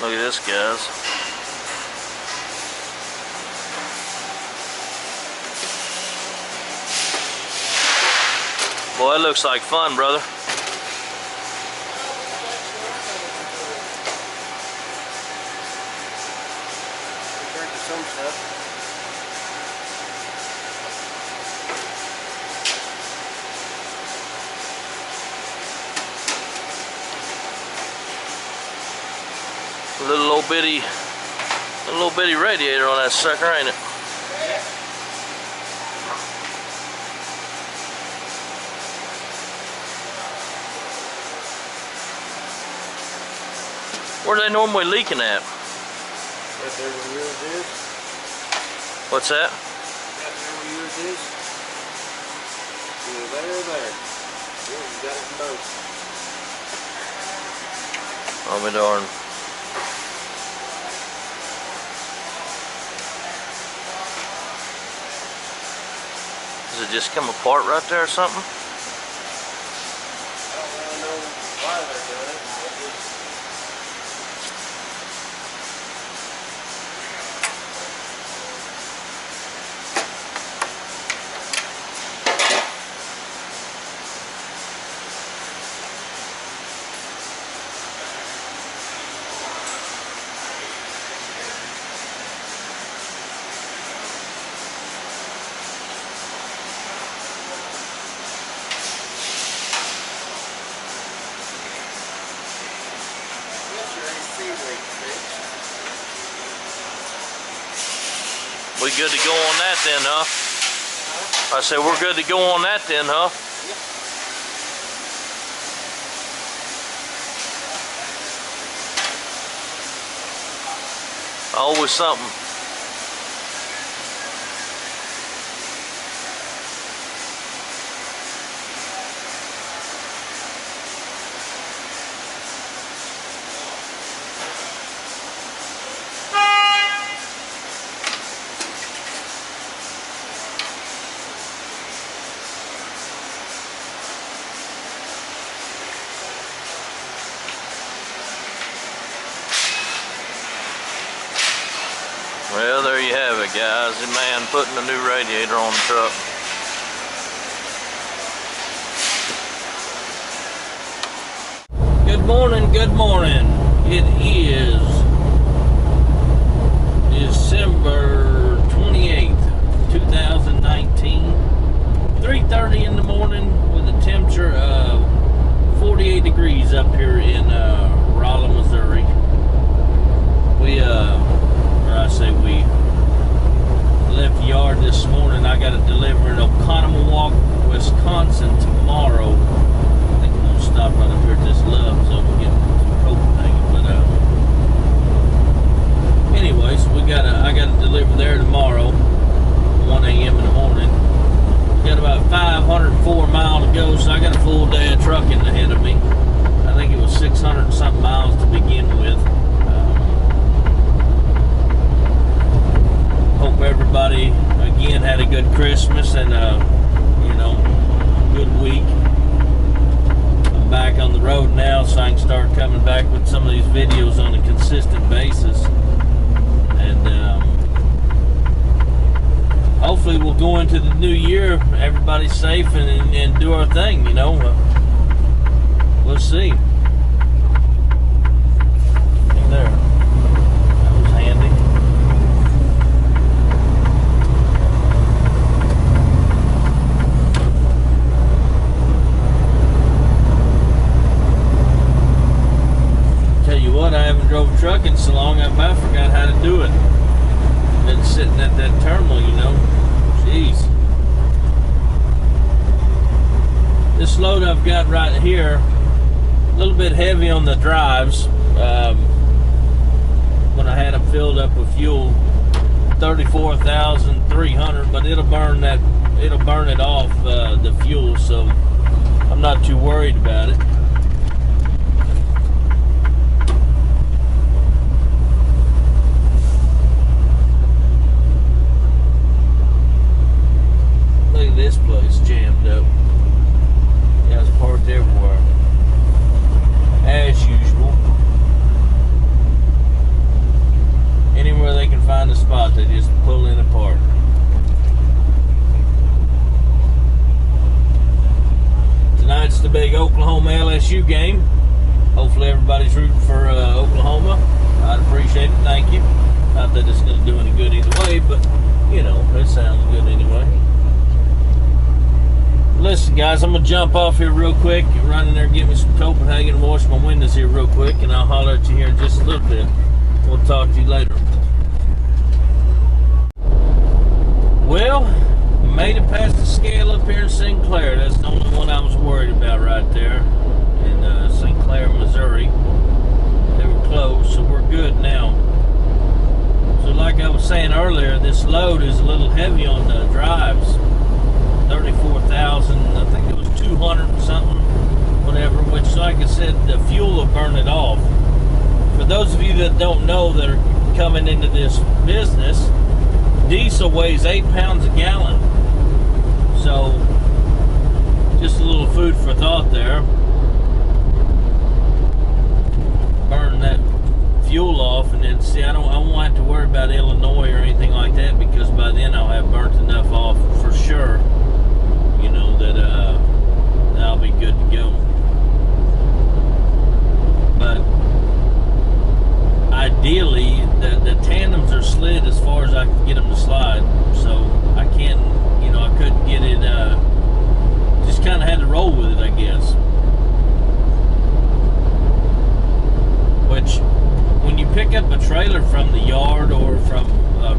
Look at this, guys. Boy, it looks like fun, brother. Some stuff. A little bitty radiator on that sucker, ain't it? Where are they normally leaking at? Right there where yours is. What's that? Right there where yours is. Either there or there. Yeah, you got it in both. Oh, me darn. Does it just come apart right there or something? I don't really know why they're doing it. We good to go on that then, huh? I said we're good to go on that then, huh? Always something. Well, there you have it, guys. The man putting a new radiator on the truck. Good morning, good morning. It is December 28th, 2019. 3:30 in the morning with a temperature of 48 degrees up here in Rolla, Missouri. We left the yard this morning. I got it delivered in Oconomowoc, Wisconsin tomorrow. I think I'm gonna stop right up here at this Love so I can get some propane. But anyways, I got it delivered there tomorrow, 1 a.m. in the morning. We got about 504 miles to go, so I got a full day of trucking ahead of me. I think it was 600 and something miles to begin with. Hope everybody again had a good Christmas and good week. I'm back on the road now, so I can start coming back with some of these videos on a consistent basis, and hopefully we'll go into the new year everybody's safe and do our thing. We'll see. There, that was handy. I haven't drove trucking so long, I about forgot how to do it. Been sitting at that terminal, Jeez. This load I've got right here, a little bit heavy on the drives. When I had them filled up with fuel, 34,300, but it'll burn it off the fuel, so I'm not too worried about it. This place jammed up. Yeah, it's parked everywhere, as usual. LSU game. Hopefully everybody's rooting for Oklahoma. I'd appreciate it. Thank you. Not that it's going to do any good either way, but you know, it sounds good anyway. Listen, guys, I'm going to jump off here real quick, run in there, get me some Copenhagen, wash my windows here real quick, and I'll holler at you here in just a little bit. We'll talk to you later. Well, made it past the scale up here in Sinclair. That's the only one I was worried about right there in Sinclair, Missouri. They were closed, so we're good now. So like I was saying earlier, this load is a little heavy on the drives. 34,000, I think it was 200 and something, whatever, which like I said, the fuel will burn it off. For those of you that don't know that are coming into this business, diesel weighs 8 pounds a gallon. So, just a little food for thought there. Burn that fuel off, and then see, I won't have to worry about Illinois or anything like that, because by then I'll have burnt enough off for sure, you know, that I'll be good to go. But ideally, the tandems are slid as far as I can get them to slide, so I can't, you know, I couldn't get it, just kind of had to roll with it, I guess. Which, when you pick up a trailer from the yard or from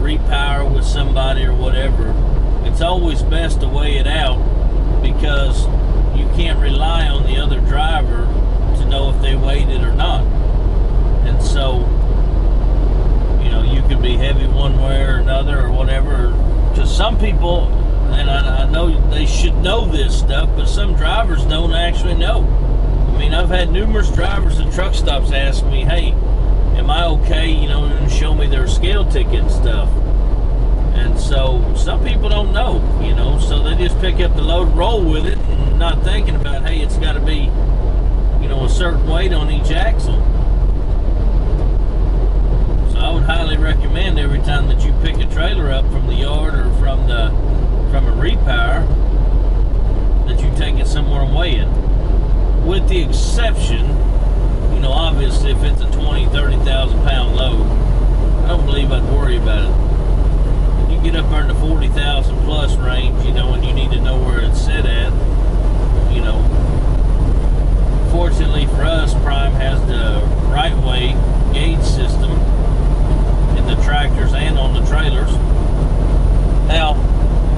repower with somebody or whatever, it's always best to weigh it out, because you can't rely on the other driver to know if they weighed it or not. And so, you know, you could be heavy one way or another or whatever. Because some people, and I know they should know this stuff, but some drivers don't actually know. I mean, I've had numerous drivers at truck stops ask me, hey, am I okay, you know, and show me their scale ticket and stuff. And so some people don't know, you know, so they just pick up the load, roll with it, and not thinking about, hey, it's got to be, you know, a certain weight on each axle. So I would highly recommend every time that you pick a trailer up from the yard or from a repower, that you take it somewhere and weigh it. With the exception, you know, obviously if it's a 20, 30,000 pound load, I don't believe I'd worry about it. You get up there in the 40,000 plus range, you know, and you need to know where it's set at, you know. Fortunately for us, Prime has the right way gauge system in the tractors and on the trailers. Now,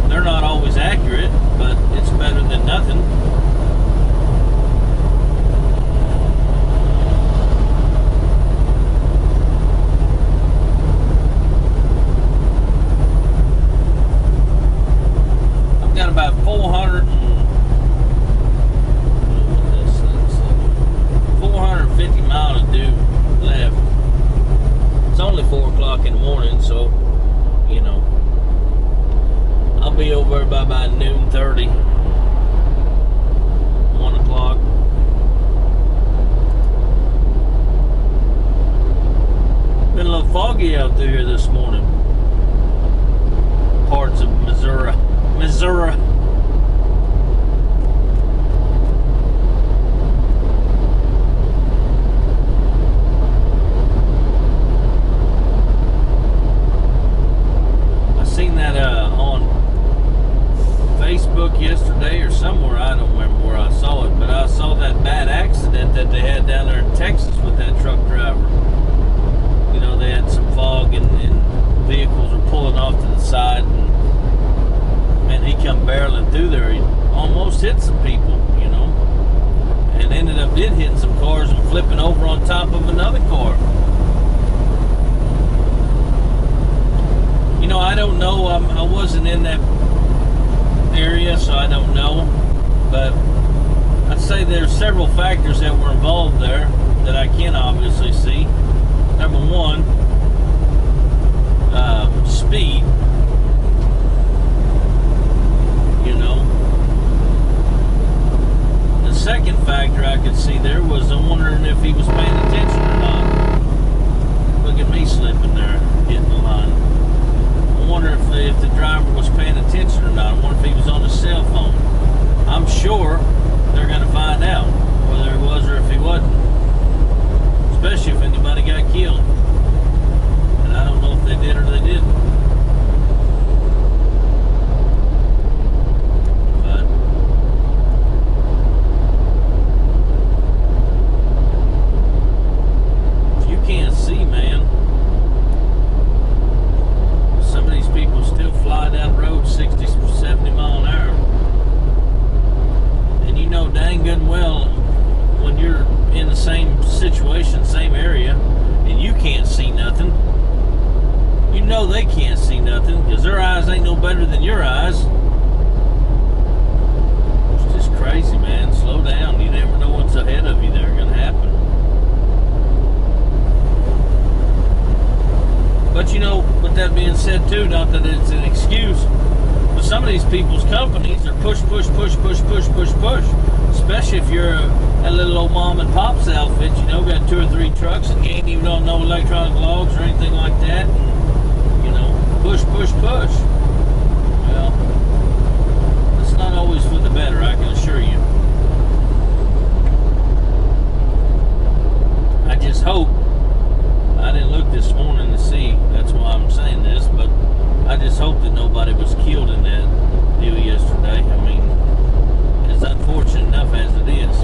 they're not always accurate, but it's better than nothing. About 450 miles to do left. It's only 4 o'clock in the morning, so, you know, I'll be over there by about noon 30, 1 o'clock. Been a little foggy out through here this morning. Parts of Missouri. I seen that on Facebook yesterday or somewhere. I don't remember where I saw it, but I saw that bad accident that they had down there in Texas with that truck driver. You know, they had some fog and vehicles were pulling off to the side, and he come barreling through there. He almost hit some people, you know, and ended up hitting some cars and flipping over on top of another car. You know, I don't know. I wasn't in that area, so I don't know. But I'd say there's several factors that were involved there that I can obviously see. Number one, speed. You know. The second factor I could see there was I'm wondering if he was paying attention or not. Look at me slipping there, getting the line. I wonder if the driver was paying attention or not. I wonder if he was on his cell phone. I'm sure they're going to find out whether he was or situation, same area, and you can't see nothing. You know they can't see nothing because their eyes ain't no better than your eyes. It's just crazy, man. Slow down. You never know what's ahead of you that are going to happen. But you know, with that being said too, not that it's an excuse, but some of these people's companies are push. Especially if you're a little old mom and pop's outfit, you know, got 2 or 3 trucks and you ain't even on no electronic logs or anything like that. And, you know, push. Well, it's not always for the better, I can assure you. I just hope, I didn't look this morning to see, that's why I'm saying this, but I just hope that nobody was killed in that deal yesterday. I mean, it's unfortunate enough as it is.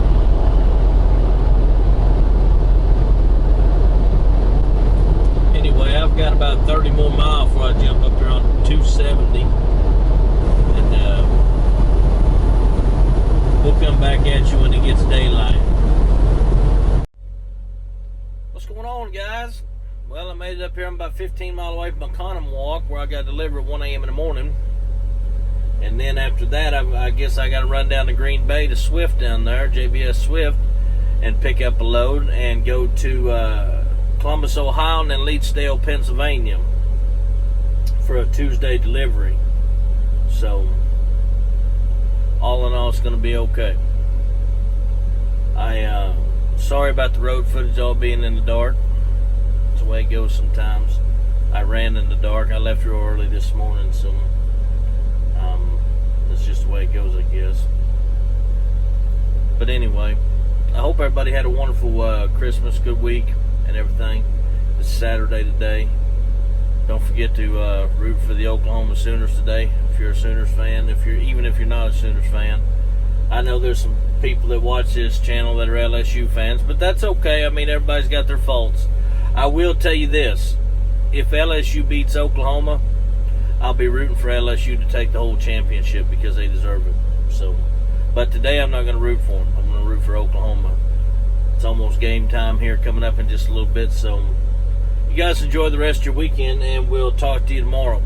Anyway, I've got about 30 more miles before I jump up here on 270. And we'll come back at you when it gets daylight. What's going on, guys? Well, I made it up here. I'm about 15 miles away from Oconomowoc, where I got delivered at 1 a.m. in the morning. And then after that, I guess I got to run down to Green Bay to Swift down there, JBS Swift, and pick up a load and go to Columbus, Ohio, and then Leedsdale, Pennsylvania for a Tuesday delivery. So, all in all, it's going to be okay. Sorry about the road footage all being in the dark. That's the way it goes sometimes. I ran in the dark. I left real early this morning, so it's just the way it goes, I guess. But anyway, I hope everybody had a wonderful Christmas, good week, and everything. It's Saturday today. Don't forget to root for the Oklahoma Sooners today. If you're a Sooners fan, even if you're not a Sooners fan, I know there's some people that watch this channel that are LSU fans, but that's okay. I mean, everybody's got their faults. I will tell you this: if LSU beats Oklahoma, I'll be rooting for LSU to take the whole championship because they deserve it. So, but today I'm not going to root for them. I'm going to root for Oklahoma. It's almost game time here coming up in just a little bit. So, you guys enjoy the rest of your weekend, and we'll talk to you tomorrow.